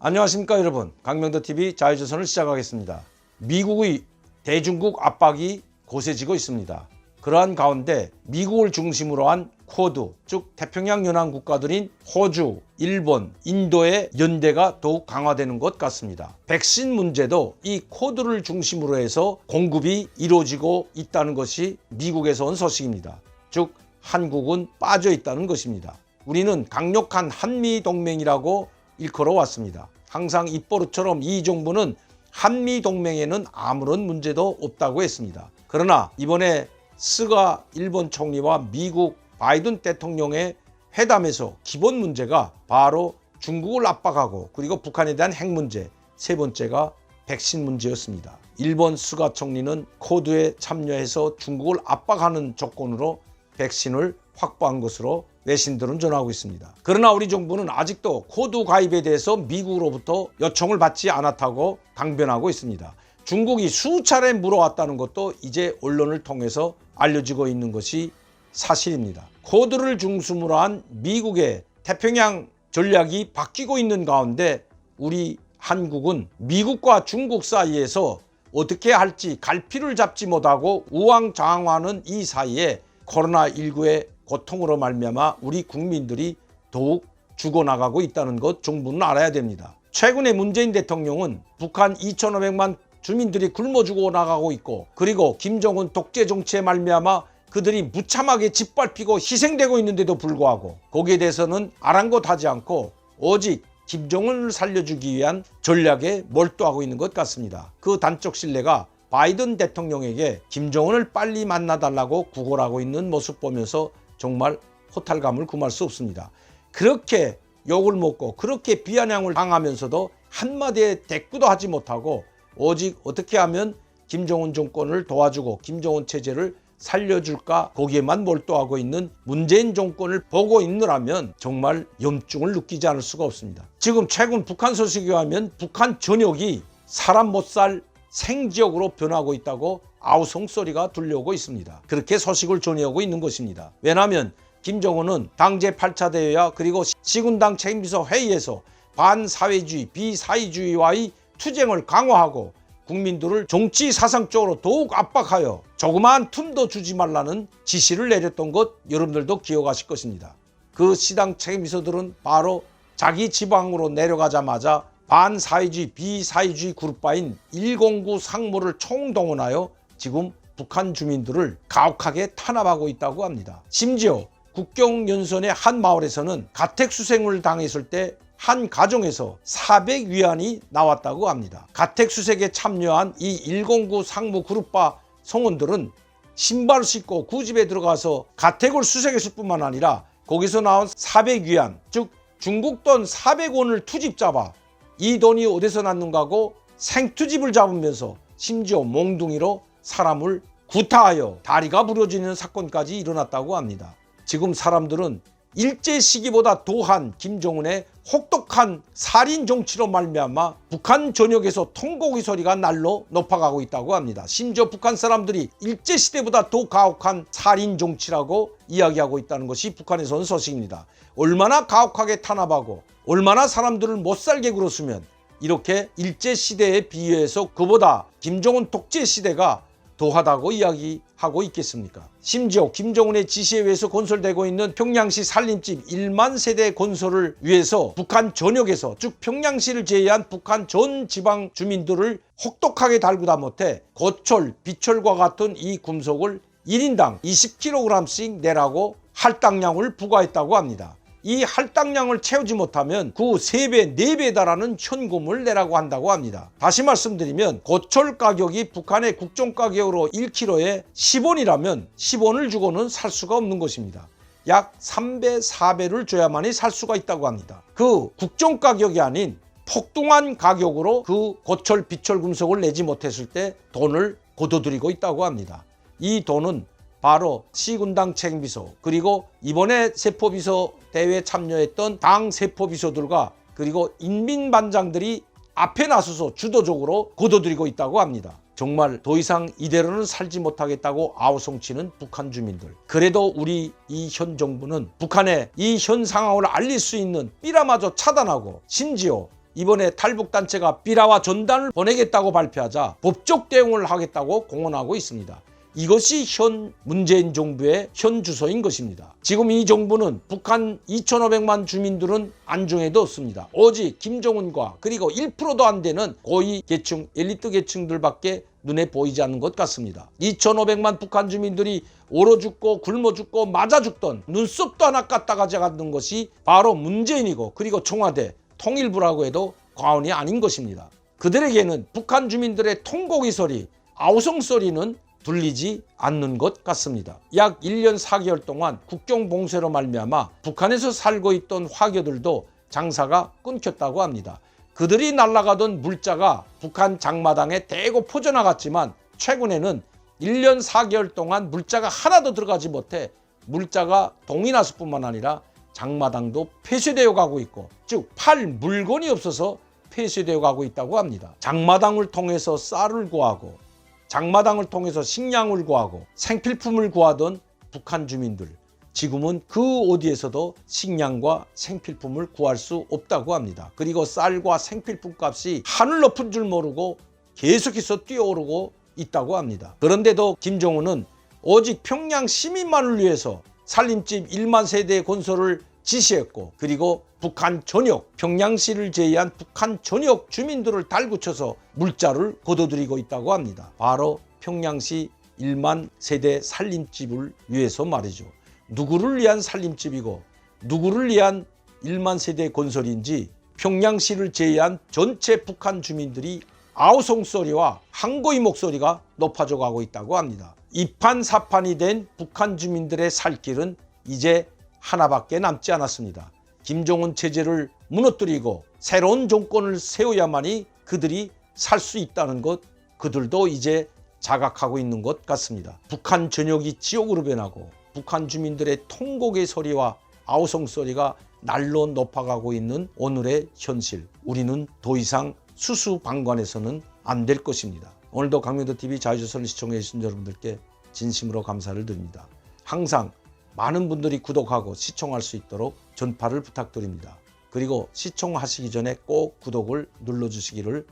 안녕하십니까 여러분, 강명도TV 자유조선을 시작하겠습니다. 미국의 대중국 압박이 고세지고 있습니다. 그러한 가운데 미국을 중심으로 한 쿼드, 즉 태평양 연안 국가들인 호주, 일본, 인도의 연대가 더욱 강화되는 것 같습니다. 백신 문제도 이 쿼드를 중심으로 해서 공급이 이루어지고 있다는 것이 미국에서 온 소식입니다. 즉 한국은 빠져 있다는 것입니다. 우리는 강력한 한미동맹이라고 일컬어 왔습니다. 항상 입버릇처럼 이 정부는 한미동맹에는 아무런 문제도 없다고 했습니다. 그러나 이번에 스가 일본 총리와 미국 바이든 대통령의 회담에서 기본 문제가 바로 중국을 압박하고 그리고 북한에 대한 핵 문제, 세 번째가 백신 문제였습니다. 일본 스가 총리는 쿼드에 참여해서 중국을 압박하는 조건으로 백신을 확보한 것으로 외신들은 전하고 있습니다. 그러나 우리 정부는 아직도 쿼드 가입에 대해서 미국으로부터 요청을 받지 않았다고 강변하고 있습니다. 중국이 수차례 물어왔다는 것도 이제 언론을 통해서 알려지고 있는 것이 사실입니다. 쿼드를 중심으로 한 미국의 태평양 전략이 바뀌고 있는 가운데 우리 한국은 미국과 중국 사이에서 어떻게 할지 갈피를 잡지 못하고 우왕좌왕하는 이 사이에 코로나19의 고통으로 말미암아 우리 국민들이 더욱 죽어나가고 있다는 것 정부는 알아야 됩니다. 최근에 문재인 대통령은 북한 2,500만 주민들이 굶어 죽어나가고 있고 그리고 김정은 독재 정치에 말미암아 그들이 무참하게 짓밟히고 희생되고 있는데도 불구하고 거기에 대해서는 아랑곳하지 않고 오직 김정은을 살려주기 위한 전략에 몰두하고 있는 것 같습니다. 그 단적 신뢰가 바이든 대통령에게 김정은을 빨리 만나달라고 구걸하고 있는 모습 보면서 정말 호탈감을 금할 수 없습니다. 그렇게 욕을 먹고 그렇게 비아냥을 당하면서도 한마디의 대꾸도 하지 못하고 오직 어떻게 하면 김정은 정권을 도와주고 김정은 체제를 살려줄까 거기에만 몰두하고 있는 문재인 정권을 보고 있느라면 정말 염증을 느끼지 않을 수가 없습니다. 지금 최근 북한 소식에 의하면 북한 전역이 사람 못 살 생지역으로 변하고 있다고 아우성 소리가 들려오고 있습니다. 그렇게 소식을 전해오고 있는 것입니다. 왜냐하면 김정은은 당제 8차 대회와 그리고 시군당 책임비서 회의에서 반사회주의, 비사회주의와의 투쟁을 강화하고 국민들을 정치 사상적으로 더욱 압박하여 조그마한 틈도 주지 말라는 지시를 내렸던 것 여러분들도 기억하실 것입니다. 그 시당 책임비서들은 바로 자기 지방으로 내려가자마자 반사회주의, 비사회주의 그룹파인 109 상무를 총동원하여 지금 북한 주민들을 가혹하게 탄압하고 있다고 합니다. 심지어 국경연선의 한 마을에서는 가택수색을 당했을 때 한 가정에서 400위안이 나왔다고 합니다. 가택수색에 참여한 이 109 상무 그룹파 성원들은 신발을 신고 그 집에 들어가서 가택을 수색했을 뿐만 아니라 거기서 나온 400위안, 즉 중국 돈 400원을 투집 잡아 이 돈이 어디서 났는가고 생투집을 잡으면서 심지어 몽둥이로 사람을 구타하여 다리가 부러지는 사건까지 일어났다고 합니다. 지금 사람들은 일제 시기보다 더한 김정은의 혹독한 살인 정치로 말미암아 북한 전역에서 통곡의 소리가 날로 높아가고 있다고 합니다. 심지어 북한 사람들이 일제 시대보다 더 가혹한 살인 정치라고 이야기하고 있다는 것이 북한에서 온 소식입니다. 얼마나 가혹하게 탄압하고 얼마나 사람들을 못살게 굴었으면 이렇게 일제 시대에 비유해서 그보다 김정은 독재 시대가 더하다고 이야기하고 있겠습니까? 심지어 김정은의 지시에 의해서 건설되고 있는 평양시 살림집 1만 세대 건설을 위해서 북한 전역에서 즉 평양시를 제외한 북한 전 지방 주민들을 혹독하게 달구다 못해 고철, 비철과 같은 이 금속을 1인당 20kg씩 내라고 할당량을 부과했다고 합니다. 이 할당량을 채우지 못하면 그 3배, 4배에 달하는 현금을 내라고 한다고 합니다. 다시 말씀드리면 고철 가격이 북한의 국정가격으로 1kg에 10원이라면 10원을 주고는 살 수가 없는 것입니다. 약 3배, 4배를 줘야만이 살 수가 있다고 합니다. 그 국정가격이 아닌 폭등한 가격으로 그 고철, 비철 금속을 내지 못했을 때 돈을 거둬들이고 있다고 합니다. 이 돈은 바로 시군당 책임비서, 그리고 이번에 세포비서 대회에 참여했던 당 세포비서들과 그리고 인민반장들이 앞에 나서서 주도적으로 거둬들이고 있다고 합니다. 정말 더 이상 이대로는 살지 못하겠다고 아우성치는 북한 주민들. 그래도 우리 이 현 정부는 북한의 이 현 상황을 알릴 수 있는 삐라마저 차단하고, 심지어 이번에 탈북단체가 삐라와 전단을 보내겠다고 발표하자 법적 대응을 하겠다고 공언하고 있습니다. 이것이 현 문재인 정부의 현 주소인 것입니다. 지금 이 정부는 북한 2,500만 주민들은 안중에도 없습니다. 오직 김정은과 그리고 1%도 안 되는 고위 계층, 엘리트 계층들밖에 눈에 보이지 않는 것 같습니다. 2,500만 북한 주민들이 얼어 죽고 굶어 죽고 맞아 죽던 눈썹도 하나 까딱하지 않는 것이 바로 문재인이고, 그리고 청와대 통일부라고 해도 과언이 아닌 것입니다. 그들에게는 북한 주민들의 통곡의 소리, 아우성 소리는 들리지 않는 것 같습니다. 약 1년 4개월 동안 국경 봉쇄로 말미암아 북한에서 살고 있던 화교들도 장사가 끊겼다고 합니다. 그들이 날아가던 물자가 북한 장마당에 대거 퍼져나갔지만 최근에는 1년 4개월 동안 물자가 하나도 들어가지 못해 물자가 동이 났을 뿐만 아니라 장마당도 폐쇄되어 가고 있고, 즉 팔 물건이 없어서 폐쇄되어 가고 있다고 합니다. 장마당을 통해서 쌀을 구하고, 장마당을 통해서 식량을 구하고 생필품을 구하던 북한 주민들, 지금은 그 어디에서도 식량과 생필품을 구할 수 없다고 합니다. 그리고 쌀과 생필품 값이 하늘 높은 줄 모르고 계속해서 뛰어오르고 있다고 합니다. 그런데도 김정은은 오직 평양 시민만을 위해서 살림집 1만 세대 건설을 지시했고, 그리고 북한 전역, 평양시를 제외한 북한 전역 주민들을 달구쳐서 물자를 거둬들이고 있다고 합니다. 바로 평양시 1만 세대 살림집을 위해서 말이죠. 누구를 위한 살림집이고 누구를 위한 1만 세대 건설인지 평양시를 제외한 전체 북한 주민들이 아우성 소리와 항고의 목소리가 높아져 가고 있다고 합니다. 이판사판이 된 북한 주민들의 살 길은 이제 하나밖에 남지 않았습니다. 김정은 체제를 무너뜨리고 새로운 정권을 세워야만이 그들이 살 수 있다는 것, 그들도 이제 자각하고 있는 것 같습니다. 북한 전역이 지옥으로 변하고 북한 주민들의 통곡의 소리와 아우성 소리가 날로 높아가고 있는 오늘의 현실, 우리는 더 이상 수수방관해서는 안 될 것입니다. 오늘도 강명도TV 자유조선을 시청해 주신 여러분들께 진심으로 감사를 드립니다. 항상 많은 분들이 구독하고 시청할 수 있도록 전파를 부탁드립니다. 그리고 시청하시기 전에 꼭 구독을 눌러주시기를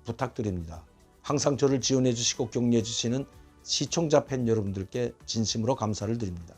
부탁드립니다. 항상 저를 지원해 주시고 격려해 주시는 시청자 팬 여러분들께 진심으로 감사를 드립니다.